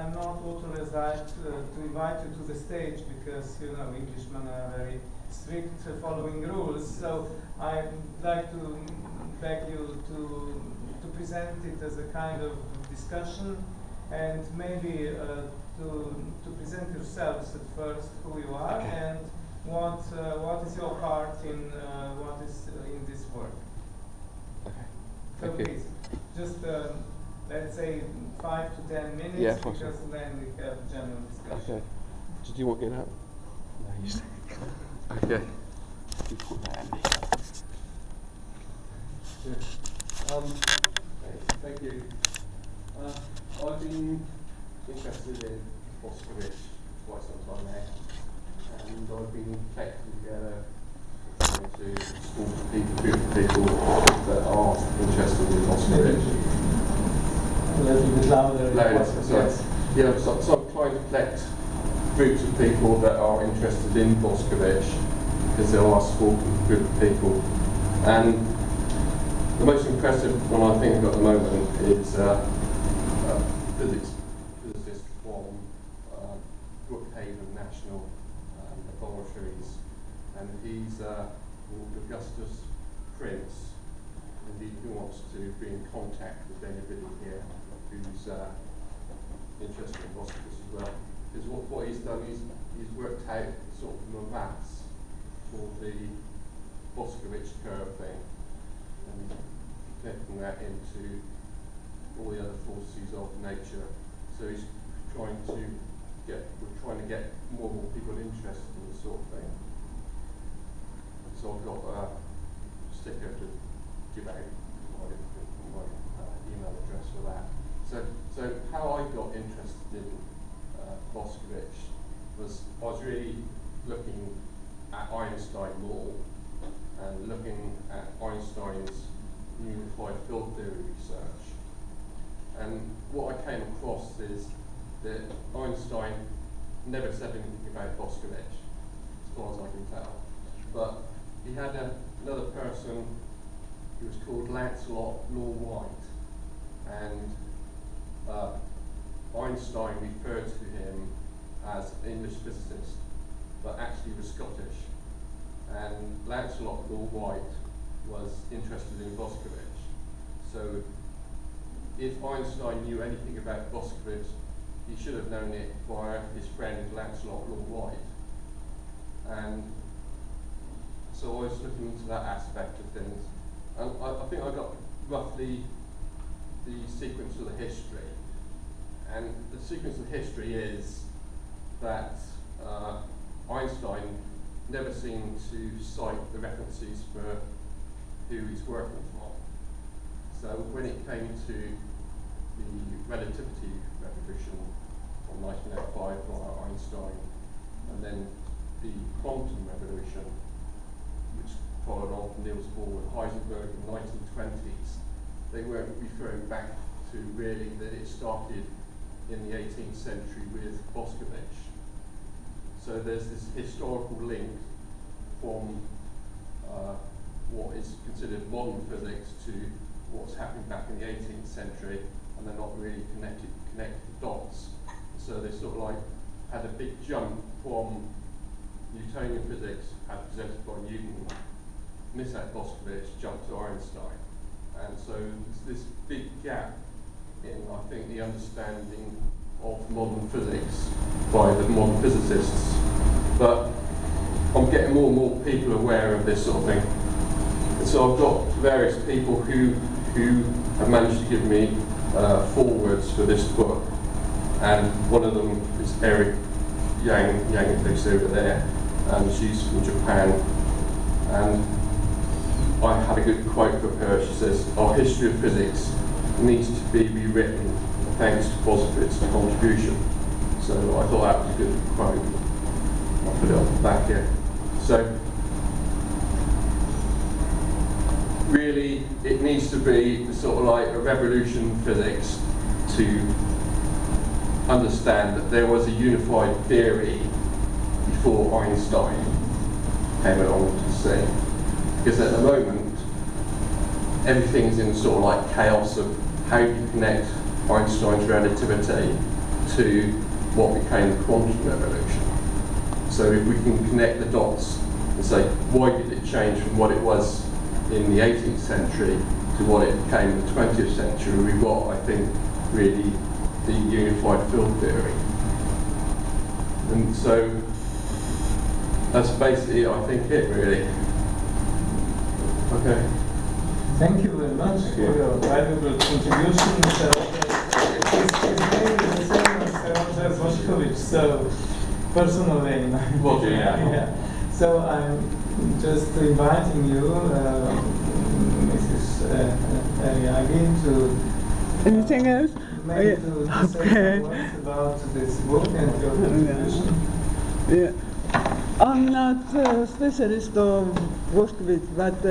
I'm not authorized to invite you to the stage because, you know, Englishmen are very strict following rules. So I'd like to beg you to present it as a kind of discussion, and maybe to present yourselves at first, who you are, and what is your part in what is in this work. Okay. So please, just let's say 5 to 10 minutes, yeah, because then we have general discussion. Okay. Did you want to get out? No, you stay. Okay. You put that in. Thank you. I've been interested in Boscovich for quite some time now, and I've been collecting together to small group of people that are interested in Boscovich. A little bit louder. Sorry. Yeah, so I'm trying to collect groups of people that are interested in Boscovich, because there are a small group of people. And the most impressive one I think I've got at the moment is physicist from Brookhaven National Laboratories, and he's called Augustus Prince, and he wants to be in contact with anybody here who's interested in Boscovich as well. Because what he's done is he's worked out sort of the maths for the Boscovich curve thing, and connecting that into all the other forces of nature. So he's trying to we're trying to get more and more people interested in this sort of thing. So I've got a sticker to give out my email address for that. So how I got interested in Boscovich was I was really looking at Einstein law and looking at Einstein's unified field theory research. And what I came across is that Einstein never said anything about Boscovich, as far as I can tell. But he had another person who was called Lancelot Law White, and Einstein referred to him as an English physicist, but actually was Scottish. And Lancelot Law White was interested in Boscovich. So if Einstein knew anything about Boscovich, he should have known it via his friend Lancelot Law White. And so I was looking into that aspect of things. And I think I got roughly the sequence of the history. And the sequence of history is that Einstein never seemed to cite the references for who he's working from. So when it came to the relativity revolution from 1905 by Einstein, and then the quantum revolution, which followed on from Niels Bohr and Heisenberg in the 1920s, they weren't referring back to really that it started in the 18th century with Boscovich. So there's this historical link from what is considered modern physics to what's happening back in the 18th century, and they're not really connected the dots. So they sort of like had a big jump from Newtonian physics, as presented by Newton, miss out Boscovich, jump to Einstein. And so there's this big gap in, I think, the understanding of modern physics by the modern physicists. But I'm getting more and more people aware of this sort of thing. And so I've got various people who have managed to give me forewords for this book. And one of them is Eric Yang, who's over there, and she's from Japan. And I had a good quote from her. She says, "Our history of physics needs to be rewritten thanks to Boscovich's contribution." So I thought that was a good quote. I'll put it on the back here. So really, it needs to be sort of like a revolution in physics to understand that there was a unified theory before Einstein came along to the scene. Because at the moment, everything's in sort of like chaos of how you connect Einstein's relativity to what became the quantum revolution. So if we can connect the dots and say, why did it change from what it was in the 18th century to what it became in the 20th century, we've got, I think, really the unified field theory. And so that's basically, I think, it really. Okay. Thank you very much for your valuable contribution. His name is the same as Boscovich, so personal name. Well, yeah. So I'm just inviting you, Mrs. Ariagi, to anything else? maybe to say some words about this book and your contribution. Yeah. I'm not a specialist of Boscovich, but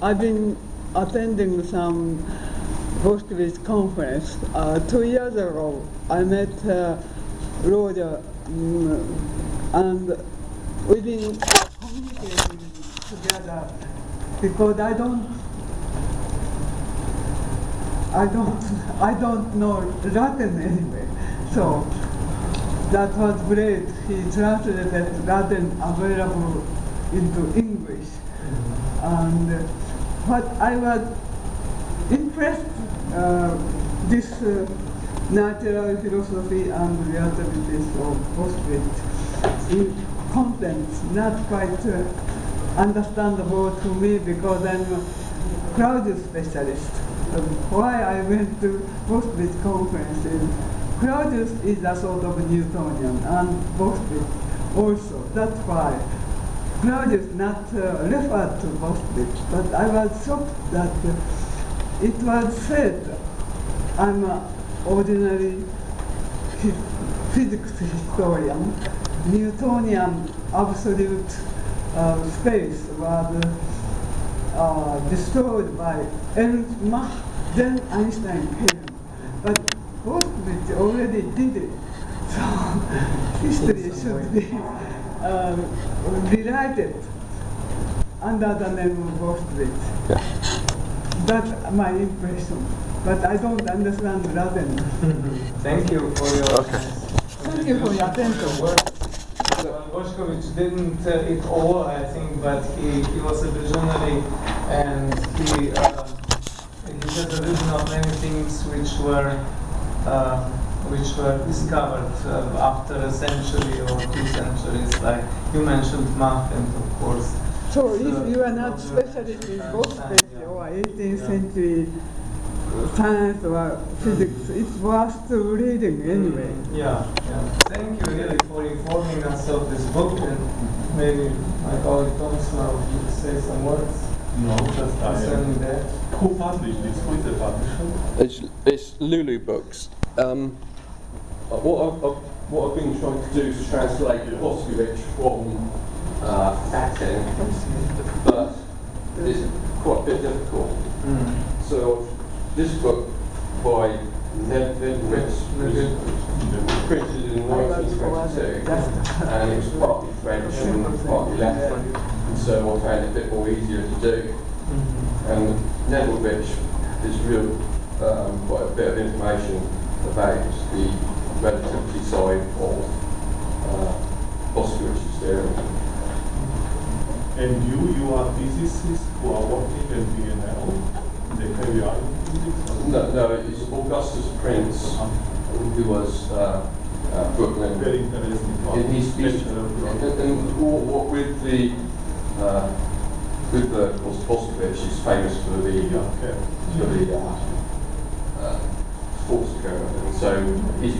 I've been attending some Boscovich conference. 2 years ago, I met Roger, and we've been communicating together because I don't know Latin anyway, so that was great. He translated Latin available into English, and what I was impressed this natural philosophy and relativities of Boscovich in contents not quite understandable to me because I'm a Claudius specialist. Why I went to Boscovich conference is Claudius is a sort of Newtonian and Boscovich also. That's why Claudius not referred to Boscovich, but I was shocked that it was said I'm an ordinary physics historian. Newtonian absolute space was destroyed by Ernst Mach, then Einstein came. But Boscovich already did it. So history should be rewritten under the name of Boscovich. Yeah. That's my impression. But I don't understand Latin. Thank you for your Thank you for your attention. Boscovich didn't it all, I think, but he was a visionary, and he has a vision of many things which were discovered after a century or 2 centuries, like you mentioned Mach, and of course. So if you are not specialist in Boscovich or 18th century science or physics, it's worth reading anyway. Yeah. Thank you really for informing us of this book, and maybe my colleague Thomas will say some words. No, just concerning that. Who published this? Who is the publisher? It's Lulu Books. What I've been trying to do is translate Boscovich from Latin, but it's quite a bit difficult. So this book by Nedved was printed in 1922, and it was partly French and partly Latin, so I found it a bit more easier to do. And Nedved is real quite a bit of information about the relativity side of Boscovich's theory. And you are physicists who are working at BNL, they carry on physics? No, it's Augustus Prince, who was Brooklyn. Very interesting. And he's Boscovich is famous for the sports occurrence, and so he's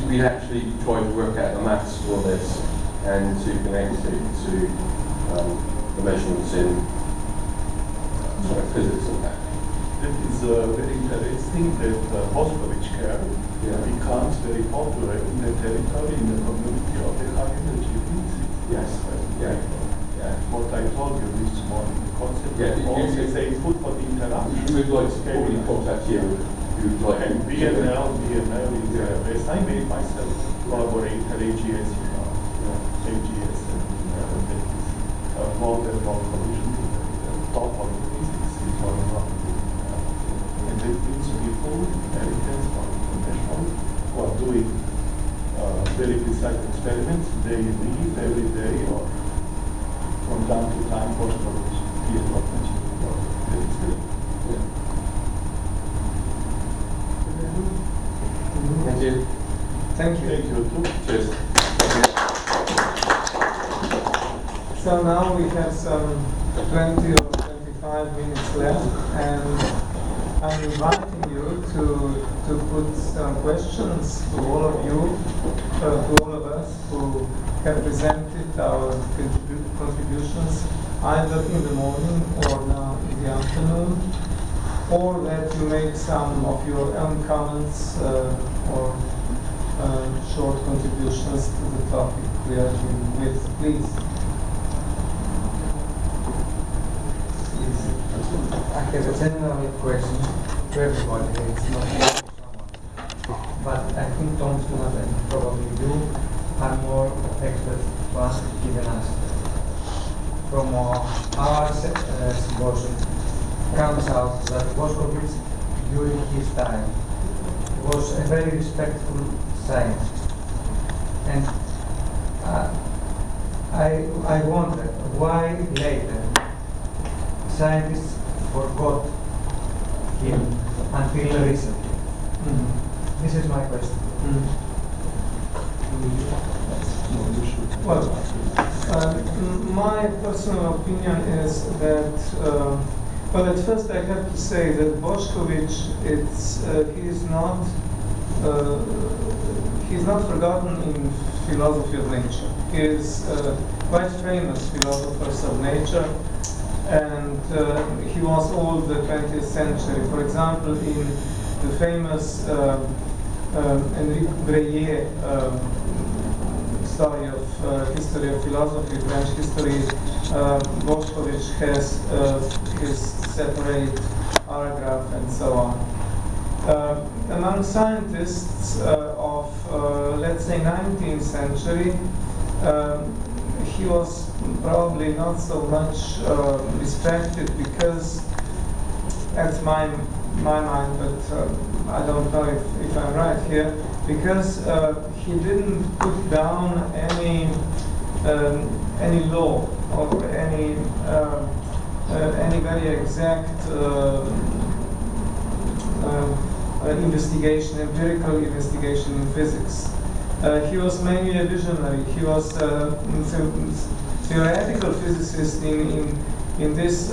been actually trying to work out the maths for this and to connect it to the measurements in physics and that. It is very interesting that Boscovich curve becomes very popular in the territory, in the community of the high energy physicists. Yes. Yeah. What I told you this morning, the concept of also say it's good for the interaction. We would like to probably contact you. And BNL is the best. I made myself collaborate AGS, AGS and more than one collision. Top of the physics is one of them. And it means people, Americans, or professionals who are doing very precise experiments. They leave every day or from time to time Boscovich appears not mentioning about the experiment. Thank you. Thank you. Thank you too. Cheers. So now we have some 20 or 25 minutes left, and I'm inviting you to put some questions to all of you, to all of us who have presented our contributions either in the morning or now in the afternoon, or that you make some of your own comments or short contributions to the topic we are dealing with. Please. I have a general question to everybody. It's not for someone, but I think Thomas and probably you are more experts to ask given us. From our symposium comes out that Boscovich, during his time, was a very respectful scientist, and I wonder why later scientists forgot him until recently. This is my question. Well, my personal opinion is that, well, at first I have to say that Boscovich, he's not forgotten in philosophy of nature. He is quite famous philosophers of nature, and he was all the 20th century. For example, in the famous Henri Breillet story of history of philosophy, French history, Boscovich has his separate paragraph and so on. Among scientists of, let's say, 19th century, he was probably not so much respected because, that's my mind, but I don't know if I'm right here, because he didn't put down any law or any very exact investigation, empirical investigation in physics. He was mainly a visionary. He was a theoretical physicist in this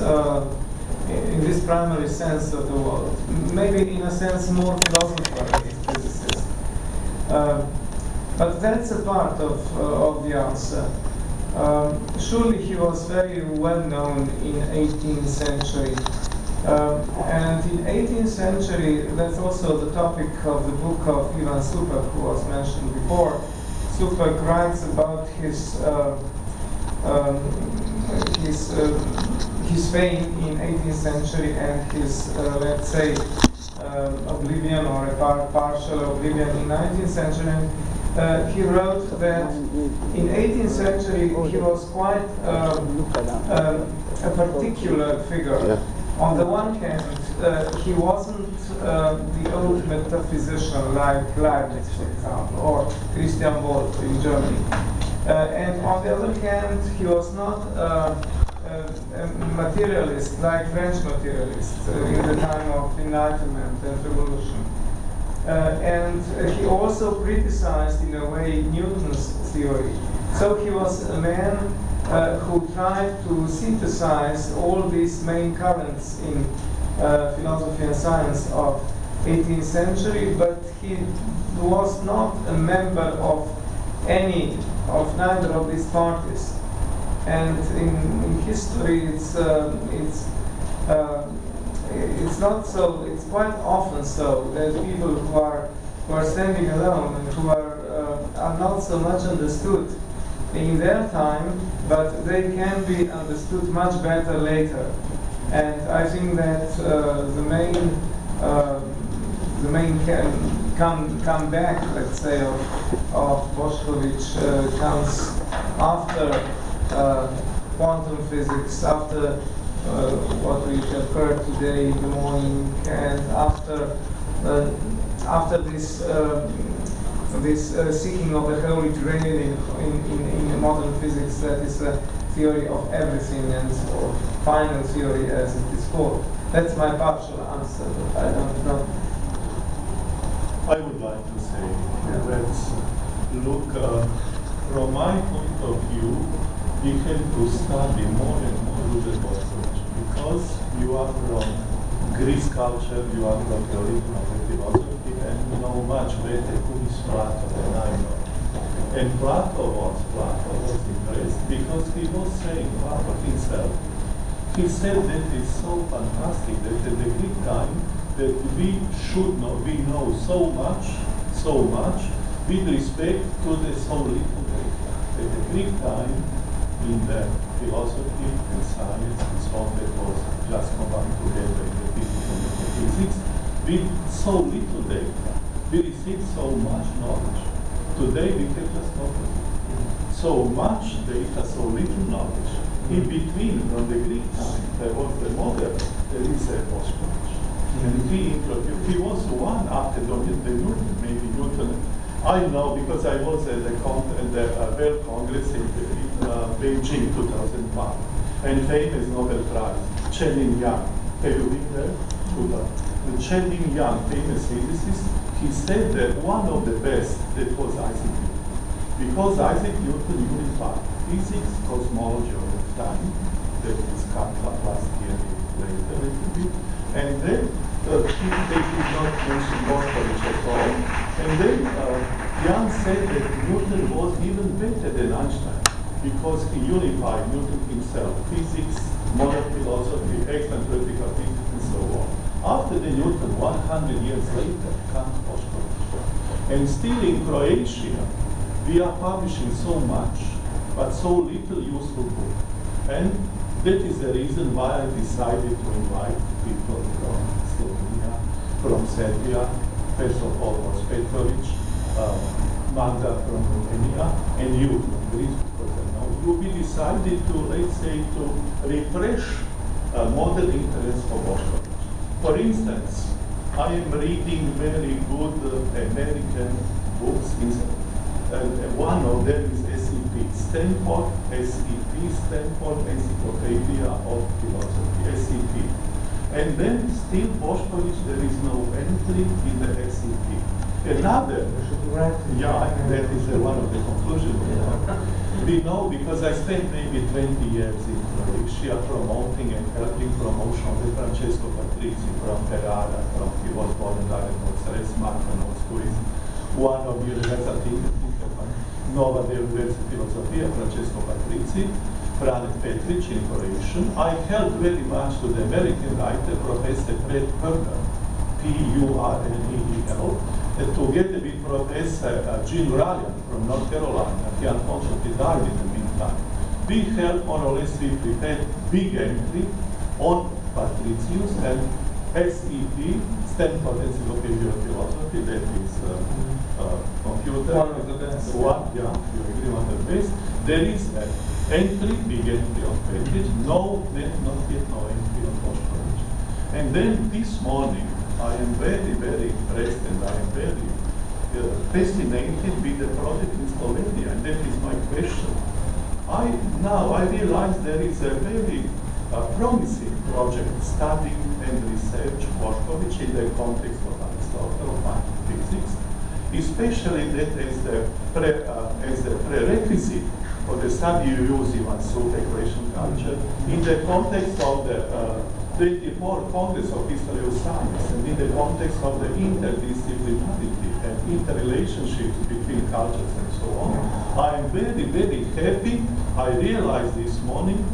primary sense of the word. Maybe in a sense more philosopher than physicist. But that's a part of the answer. Surely he was very well known in 18th century. And in 18th century, that's also the topic of the book of Ivan Supak, who was mentioned before. Supak writes about his fame in 18th century and his, let's say, oblivion or a partial oblivion in 19th century. He wrote that in 18th century he was quite a particular figure. Yeah. On the one hand, he wasn't the old metaphysician like Leibniz, for example, or Christian Wolff in Germany. And on the other hand, he was not a materialist like French materialists in the time of Enlightenment and Revolution. And he also criticized, in a way, Newton's theory. So he was a man who tried to synthesize all these main currents in philosophy and science of 18th century, but he was not a member of neither of these parties. And in history, it's not so. It's quite often so that people who are standing alone and who are not so much understood in their time, but they can be understood much better later. And I think that the main comeback, let's say, of Boscovich comes after quantum physics, after what we have heard today in the morning, and after this this seeking of the Holy Grail in modern physics, that is a theory of everything, and or final theory as it is called. That's my partial answer, but I don't know. I would like to say that, look, from my point of view, we have to study more and more Ruža Boscovich, because you are from Greek culture, you are from the origin of the philosophy, and you know much better who is Plato than I know. And Plato was impressed because he was saying, Plato himself, he said that it's so fantastic that at the Greek time that we know so much with respect to the so little data. At the Greek time, in the philosophy and science and so on, that was just combined together in the physics, with so little data, we received so much knowledge. Today we have just opposite. So much data, so little knowledge. In between, from the Greek time, there was the modern, there is a Boscovich. And he was one after the Newton, maybe Newton. I know because I was at the Bell Congress in Beijing 2001, and famous Nobel Prize, Chen Yang. Have you been there? The Chen Yang, famous physicist, he said that one of the best that was Isaac Newton, because Isaac Newton unified physics, cosmology of the time, that is Kappa last year later a little bit, and then they did not mention Boscovich at all. And then Young said that Newton was even better than Einstein because he unified Newton himself, physics, modern philosophy, excellent theoretical physics, and so on. After the Newton, 100 years later, comes Boscovich. And still in Croatia, we are publishing so much, but so little useful book. And that is the reason why I decided to invite people from Slovenia, from Serbia, first of all was Petrovic, Magda from Romania, and you from Greece, because I know you. We decided to, let's say, to refresh modern interest for Boscovich. For instance, I am reading very good American books. One of them is SEP, Stanford Encyclopedia of Philosophy, SEP. And then still Boscovich, there is no entry in the SEP. Another, that is one of the conclusions. We know because I spent maybe 20 years in Croatia promoting and helping promotion with Francesco Patrizi from Ferrara, he was born in who is one of the university, Nova University Filosofia, Francesco Patrizi, Franek Petric in Croatian. I helped very much to the American writer, Professor Fred Perner, Purnell, together with Professor Gene Ryan from North Carolina. He unfortunately died in the meantime. We helped, more or less, we prepared big entry on Patricius and SEP, Stanford Encyclopedia of Philosophy, that is computer. One of the best. You agree, one of the best. There is an entry, big entry on Petric, not yet no entry on Boscovich. And then this morning, I am very, very impressed and I am very fascinated with the project in Slovenia, and that is my question. Now I realize there is a very promising project studying and research Boscovich in the context of Aristotle, of quantum physics, especially that as the prerequisite for the study you use in equation culture in the context of the 24th Congress of History of Science and in the context of the interdisciplinarity and interrelationships between cultures and so on. I am very, very happy. I realized this morning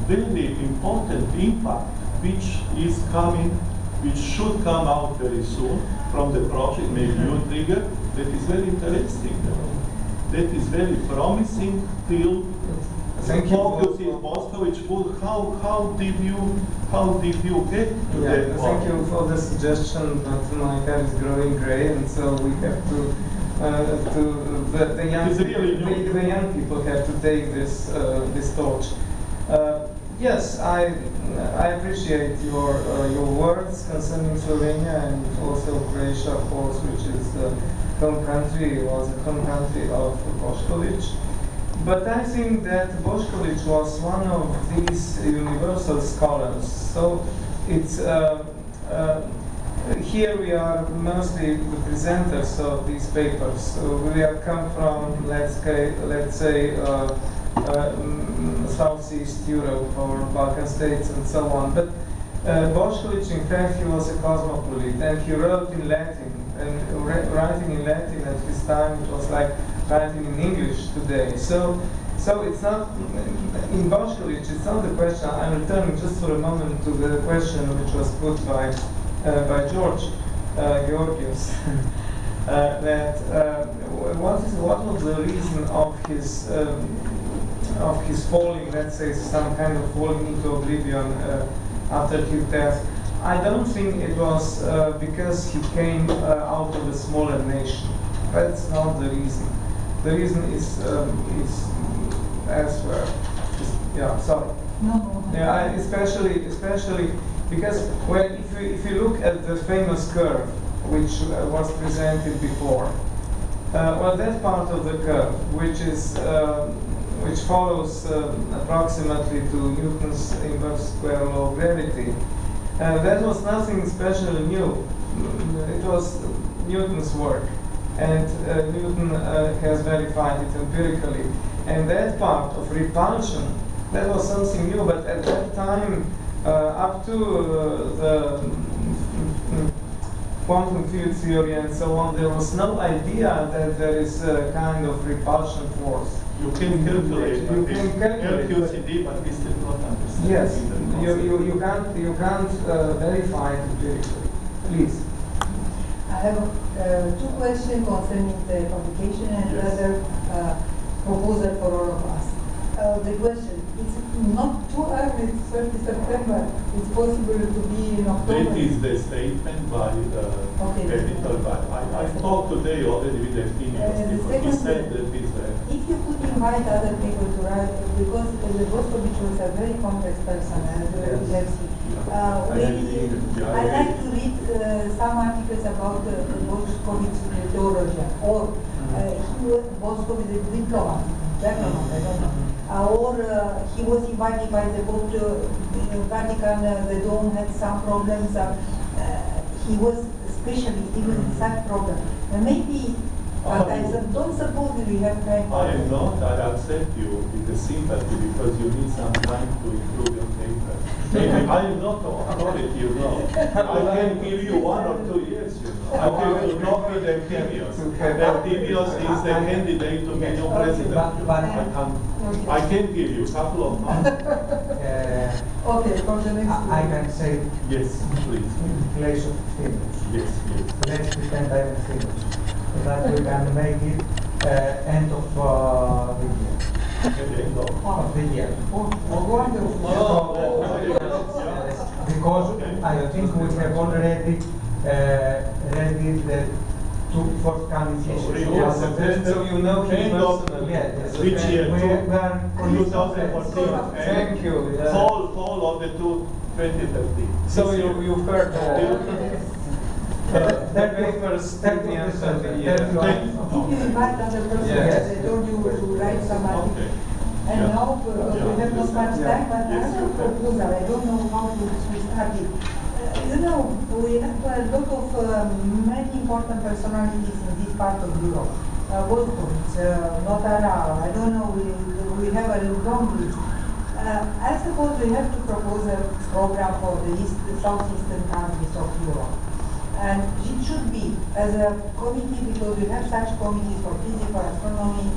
very important impact which is coming, which should come out very soon from the project, maybe new trigger, that is very interesting. That is very promising field. Thank you. Focus in Boscovich. How did you get to that? Thank you for the suggestion, but my hair is growing gray, and so we have to the young people have to take this torch. Yes, I appreciate your words concerning Slovenia and also Croatia, of course, which is home country, was the home country of Boscovich. But I think that Boscovich was one of these universal scholars. So it's here we are mostly the presenters of these papers. So we have come from, let's say Southeast Europe or Balkan states and so on. But Boscovich, in fact, he was a cosmopolite, and he wrote in Latin. And writing in Latin at his time, it was like writing in English today. So it's not, in Boscovich, it's not the question. I'm returning just for a moment to the question which was put by George Georgios, that what was the reason of his falling, let's say some kind of falling into oblivion after his death. I don't think it was because he came out of a smaller nation. That's not the reason. The reason is elsewhere. Yeah, sorry. No. Yeah, especially because if you look at the famous curve which was presented before, that part of the curve which follows approximately to Newton's inverse square law of gravity, that was nothing especially new. It was Newton's work, and Newton has verified it empirically. And that part of repulsion, that was something new, but at that time, up to the quantum field theory and so on, there was no idea that there is a kind of repulsion force. You can calculate. You can calculate. LQCD, but we still not understand. Yes, you can't verify it empirically. Please. I have two questions concerning the publication and another proposal for all of us. The question, it's not too early, it's 30 September. It's possible to be in October. That is the statement by the editor. But I talked today already with the He said that is if you could invite other people to write, because Boscovich was a very complex person, as we have seen. I'd like to read some articles about Boscovich theology, or Boscovich the Greek one, I don't know. Or he was invited by the Pope to Vatican, the dome had some problems. He was especially even such problem. Maybe, but I don't suppose we have time. I am not. I accept you with the sympathy because you need some time to improve your paper. Maybe I am not authority, you know. I can give you 1 or 2 years, you know. I can talk with Empirios. Empirios is the candidate to be your president. I can give you a couple of months. Okay, for the next I can say yes, please. In place of Philips. Yes. Let's pretend I'm Philips. So that we can make it end of the year. Of the year. Because I think we have already read the 2 forthcoming issues. So you know him personally. Yes. Which year? We are 2014. Thank you. Fall of the 2013. So you've heard the papers at the end of the year. If you invite other persons, they told you to write some article. And now, we have not much time, but I have a proposal. I don't know how to start it. You know, we have a lot of many important personalities in this part of Europe. Boscovich, Notara, I don't know, we have a long list. I suppose we have to propose a program for the southeastern countries of Europe. And it should be as a committee, because we have such committees for physics, for astronomy,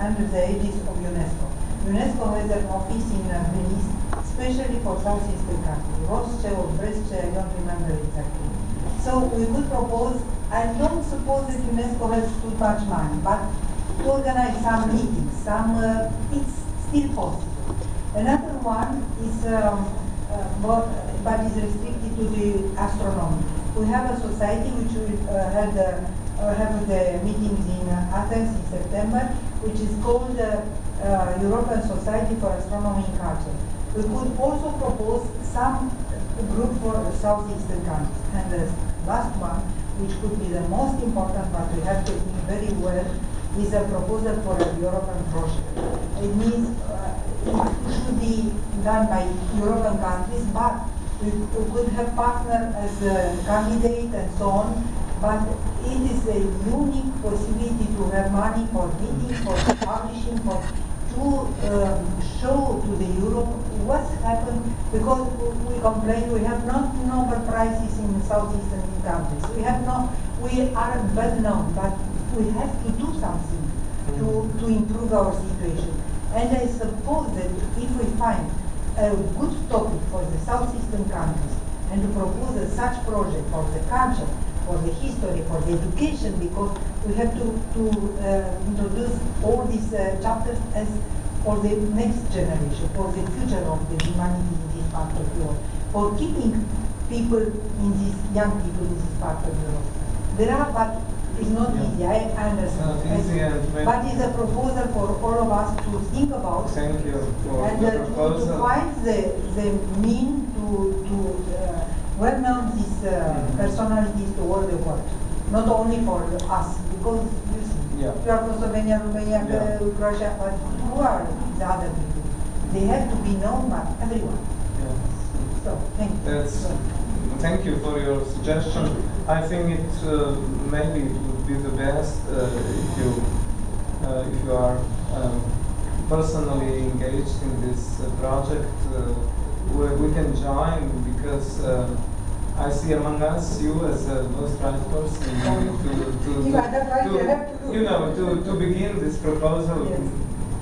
under the aegis of UNESCO. UNESCO has an office in Venice, especially for southeastern countries, Rosce or Bresce, I don't remember exactly. So we could propose, I don't suppose that UNESCO has too much money, but to organize some meetings, it's still possible. Another one is, but is restricted to the astronomy. We have a society which will have the meetings in Athens in September, which is called European Society for Astronomy and Culture. We could also propose some group for southeastern countries. And the last one, which could be the most important, but we have to think very well, is a proposal for a European project. It means it should be done by European countries, but we could have partners as a candidate and so on, but it is a unique possibility to have money for meeting, for publishing, to show to the Europe what's happened, because we complain we have not Nobel Prizes in Southeastern countries. We aren't well known, but we have to do something to improve our situation. And I suppose that if we find a good topic for the Southeastern countries and to propose such project for the culture, for the history, for the education, because we have to introduce all these chapters as for the next generation, for the future of the humanity in this part of the world, for keeping people in this, young people in this part of the world. There are, but it's not easy, I understand. But it's a proposal for all of us to think about. Thank you for and the proposal. to find the mean to well-known these personalities to all the world, not only for us, because you see, you are from Slovenia, Romania, Russia, but who are the other people? They have to be known by everyone. So, thank you. Thank you for your suggestion. I think it maybe it would be the best if you are personally engaged in this project. We can join, because I see among us you as the most right person to begin this proposal.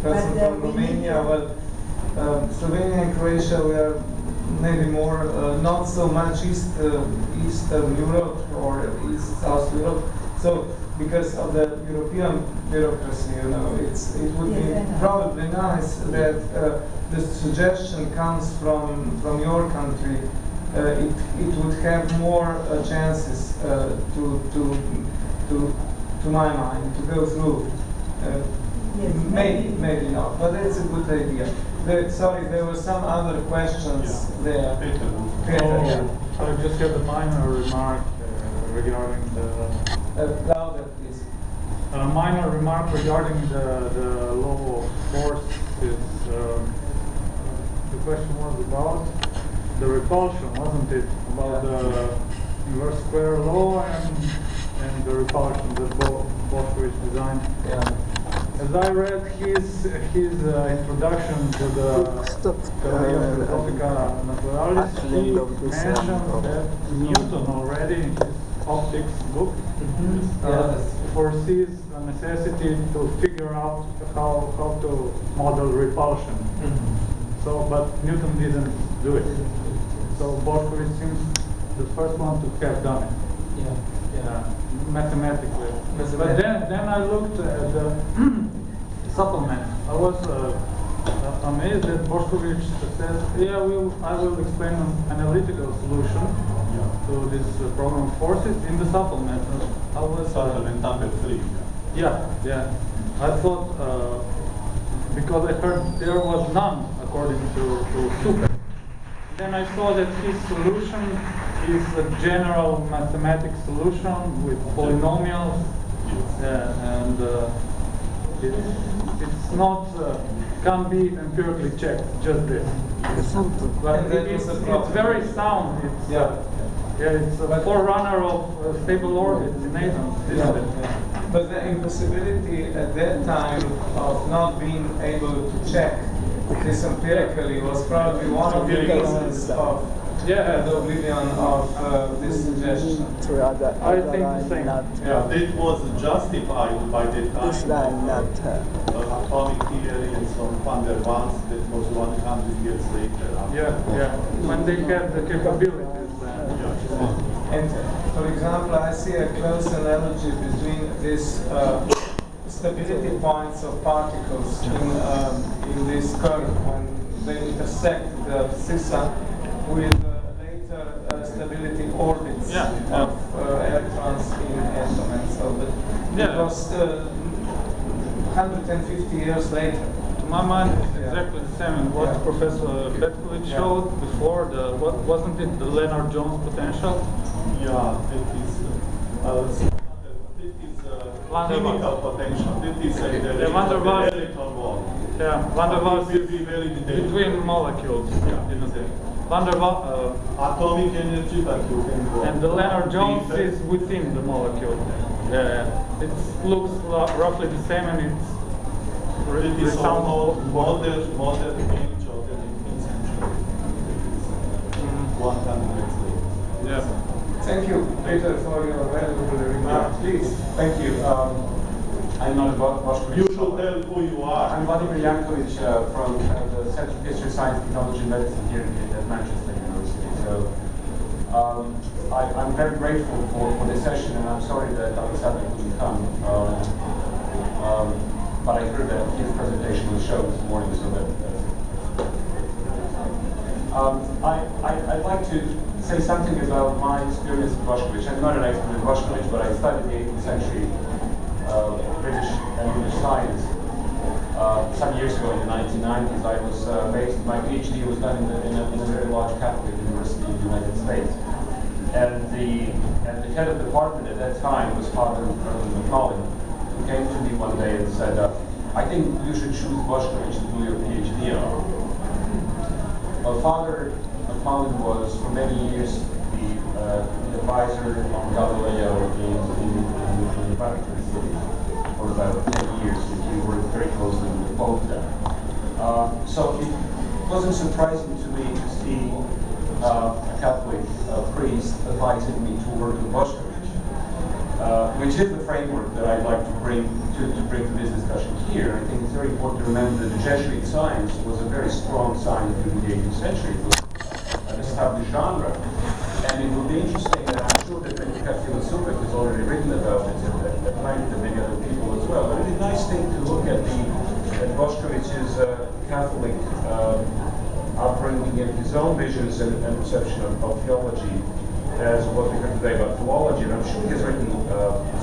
Person from Romania. Well, Slovenia and Croatia, we are maybe more not so much Eastern Europe or South Europe. So because of the European bureaucracy, it would be probably nice that the suggestion comes from your country. It would have more chances to my mind to go through. Maybe not, but it's a good idea. Sorry, there were some other questions there. Peter, I just have a minor remark regarding the... louder, please. A minor remark regarding the law of forces. The question was about the repulsion, wasn't it? About the inverse square law and the repulsion that Boscovich designed. As I read his introduction to the Philosophica Naturalis, he mentioned that Newton already in his optics book foresees the necessity to figure out how to model repulsion. So, but Newton didn't do it. So Boscovich seems the first one to have done it. Mathematically. But then I looked at the supplement. I was amazed that Boscovich says, I will explain an analytical solution to this problem of forces in the supplement. I was supplement number 3. I thought, because I heard there was none according to Super. Then I saw that his solution is a general mathematical solution with polynomials, and it's not can be empirically checked. Just this. But it's very sound. It's a forerunner of stable orbits in atoms, isn't it? But the impossibility at that time of not being able to check this empirically was probably one of the reasons of the oblivion of this suggestion. I think the same. It was justified by the time of atomic theory and so on, van der Waals, that was 100 years later. When they had the capabilities. And for example, I see a close analogy between these stability points of particles in this curve when they intersect the CISA with later stability orbits of electrons in atom and so. But it was 150 years later. To my mind, it's exactly the same. And what Professor Boscovich showed before, wasn't it the Lennard-Jones potential? It is. This is chemical potential. This is the Van der Waals. electron wall. Yeah, Van der Waals It will be very detailed. between molecules. Yeah, it is a Van der Waals, atomic energy, but you can go. and the Leonard-Jones deeper. is within the molecule. Yeah, it looks roughly the same, and it's It is sounds modern age of the 19th century. Mm. 100 years later. Yeah. Thank you, Peter, for your valuable remark. Please. Thank you. I'm not Boscovich. You should tell who you are. I'm Vladimir Yankovic from the Center for History, Science, Technology, and Medicine here at Manchester University. So I'm very grateful for this session, and I'm sorry that Alexander couldn't come. But I heard that his presentation was shown this morning, so I'd like to say something about my experience with Boscovich. I'm not an expert in Boscovich, but I studied the 18th century British and English science. Some years ago in the 1990s, I was my PhD was done in a very large Catholic university in the United States. And the head of the department at that time was Father McMullen, who came to me one day and said, I think you should choose Boscovich to do your PhD on. Well, Father McMullen was for many years the advisor on Galileo in the Vatican City for about 10 years. He worked very closely with both of them. So it wasn't surprising to me to see a Catholic priest advising me to work with Boscovich, which is the framework that I'd like to bring to this discussion here. I think it's very important to remember that the Jesuit science was a very strong science during the 18th century. It was an established genre. And it will be interesting, and I'm sure that Kat Filosofik has already written about it at length, and many other people as well. But it's a nice thing to look at Boscovich's Catholic upbringing and his own visions and perception of theology as what we heard today about philology. And I'm sure he has written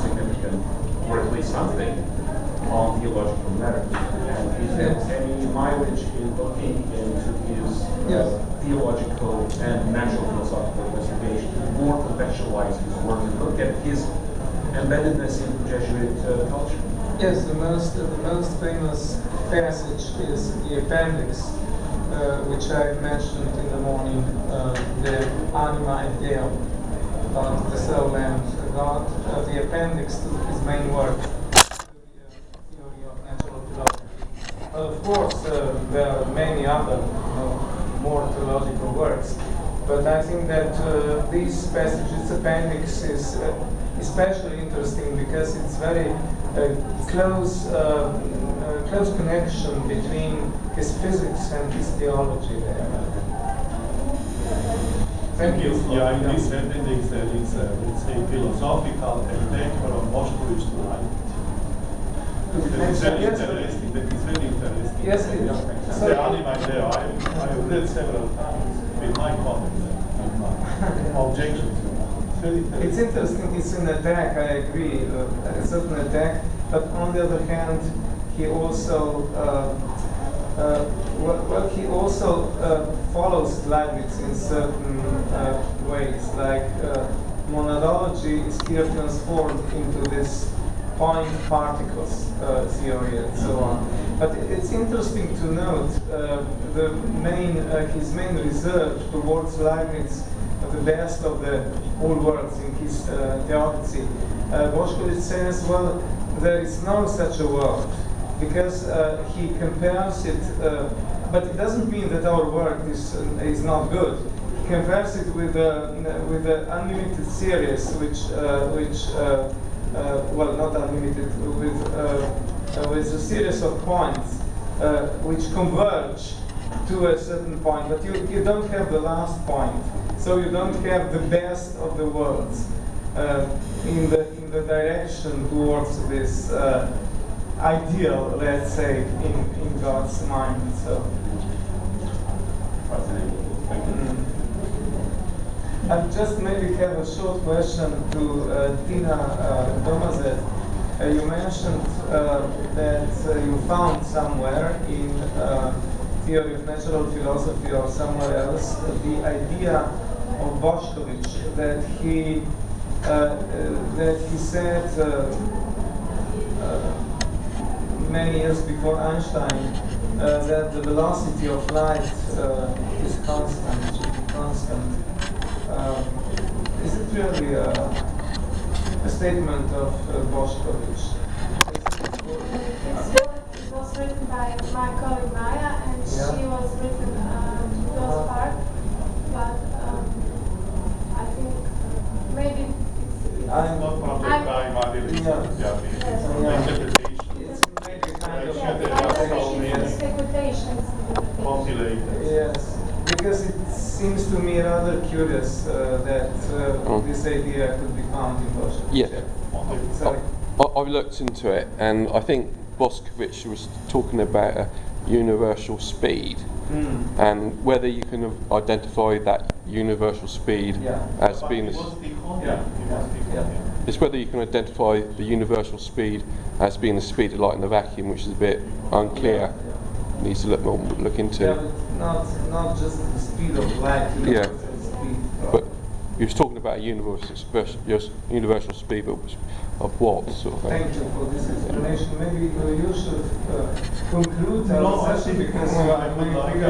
significant, or at least something, on theological merit. And is there any mileage in looking into his theological and natural philosophical investigation to more contextualize his work and look at his embeddedness in Jesuit culture? Yes, the most famous passage is the appendix, which I mentioned in the morning, the Anima et Deo, about the soul and God, the appendix to his main work, Theory of Natural Philosophy. Of course, there are many other more theological works, but I think that this passage, its appendix, is especially interesting because it's very close connection between his physics and his theology there. Thank you. Yeah, in this appendix there is let's say philosophical attack from Boscovich to light. That is very interesting. That is very interesting. Yes, it is. The Anima there, I have read several times with my comments and my objections. It's interesting, it's an attack, I agree, a certain attack, but on the other hand, he also follows Leibniz in certain ways, like monadology is here transformed into this point particles theory and so on. But it's interesting to note his main research towards Leibniz, the best of the old worlds in his theodicy. Boscovich says, well, there is no such a world, because he compares it, but it doesn't mean that our work is not good. He compares it with the unlimited series, well, not unlimited, with a series of points which converge to a certain point, but you don't have the last point. So you don't have the best of the worlds in the direction towards this ideal, let's say, in God's mind. So, I just maybe have a short question to Tina Domazet. You mentioned that you found somewhere in Theory of Natural Philosophy or somewhere else the idea of Boscovich that he that he said many years before Einstein that the velocity of light is constant, should be constant. Is it really a statement of Boscovich? It was written by my colleague Maya, and she was written to those parts, but I think maybe I'm not probably by my interpretation. It's maybe kind of interpretations. Populated. Yes, because it seems to me rather curious that this idea could be found in Boscovich. Yeah. Sorry. I've looked into it, and I think Boscovich was talking about a universal speed, and whether you can identify that universal speed as being it's whether you can identify the universal speed as being the speed of light in the vacuum, which is a bit unclear. Needs to look into. Yeah, but not just the speed of light. Yeah. Speed. But you was talking about a universal speed, but of what sort of thing? Thank you for this explanation. Maybe you should conclude our session because I would like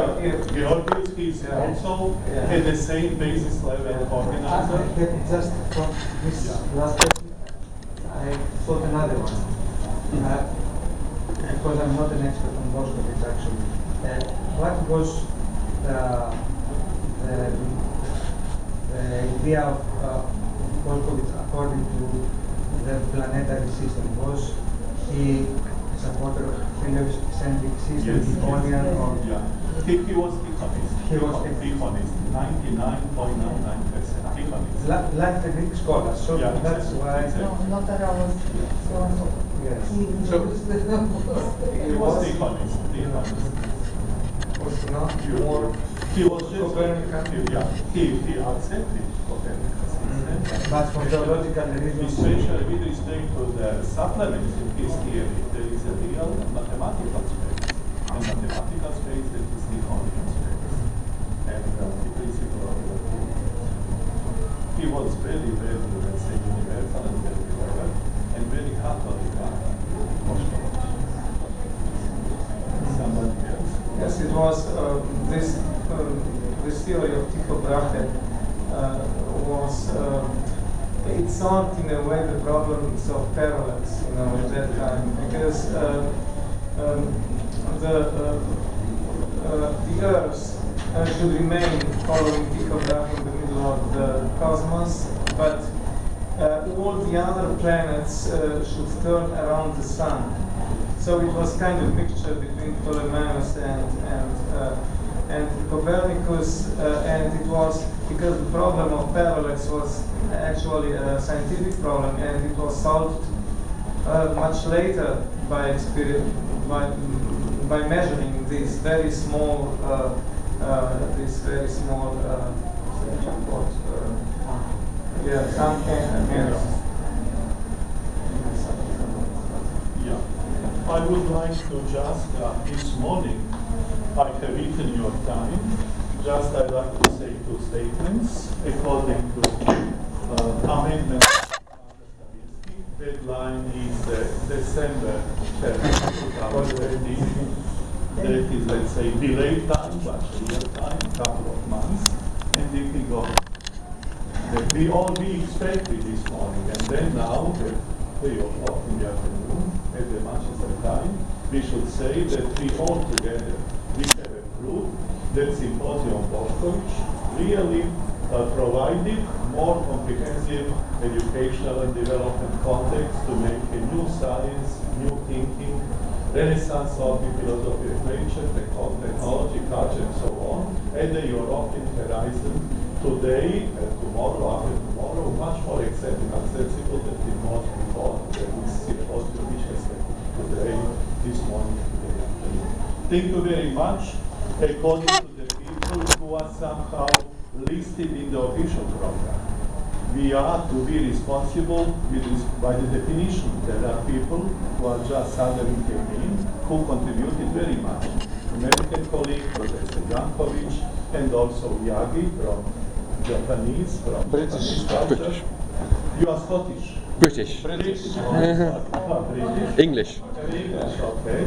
Georgios is also at the same basis level organizer. Just for this last question, I thought another one. Because I'm not an expert on Boscovich actually. What was the idea of Boscovich according to the planetary system? Was he a supporter of heliocentric system, Ethonian, or? Yeah. He was Tikhonist. He was Tikhonist, 99.99% Tikhonist. Like the Greek scholars, so Yeah, that's why. No, not around so and so. Yes. He was Tikhonist. Was not more. He was just he accepted Copernicus system. But for theological reasons. Especially with respect to the supplements in his theory, there is a real mathematical space. And mathematical space that is the only space. And the principle of relativity. He was very, very, let's say, universal and very clever and very Catholic. Somebody else? Yes, it was this theory of Tycho Brahe was it solved in a way the problems of parallax, at that time, because the Earth should remain following Tycho Brahe in the middle of the cosmos, but all the other planets should turn around the sun. So it was kind of mixture between Ptolemaios and Copernicus, and it was because the problem of parallax was actually a scientific problem, and it was solved much later by measuring these very small I would like to just, this morning, I have eaten your time. Just I'd like to say two statements. According to amendment, deadline is December 2020. That is, let's say, delayed time, but real time, couple of months. And if we go, we expected this morning, and then now, 3 o'clock in the afternoon, at the Manchester time, we should say that we all together, we have approved that Symposium Boscovich really provided more comprehensive educational and development context to make a new science, new thinking, renaissance of the philosophy of nature, technology, culture, and so on, at the European horizon. Today, tomorrow, after tomorrow, much more accessible than the most before. This symposium which has happened today, this morning, today afternoon. Thank you very much. According to the people who are somehow listed in the official program, we are to be responsible by the definition. There are people who are just suddenly came in, who contributed very much. American colleague, Professor Yankovic, and also Yagi from Japanese, from British. You are Scottish. British. British. English. English, okay.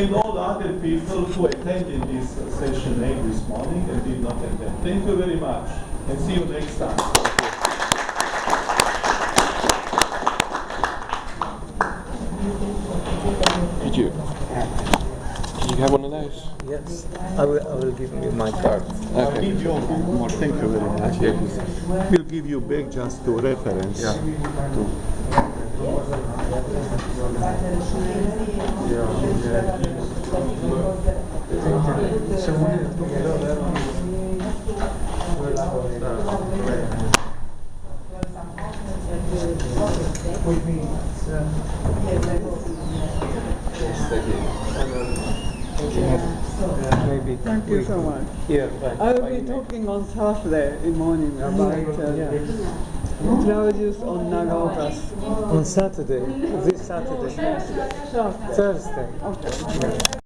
And all other people who attended this session this morning and did not attend. Thank you very much, and see you next time. Did you have one of those? Yes, I will give you my card. I'll give you more. Thank you very much. We'll give you back just to reference. Maybe. Thank you so much. Here, I will be talking on Thursday morning about Claudius on Nagaokas. on Saturday, this Saturday, Thursday. Okay.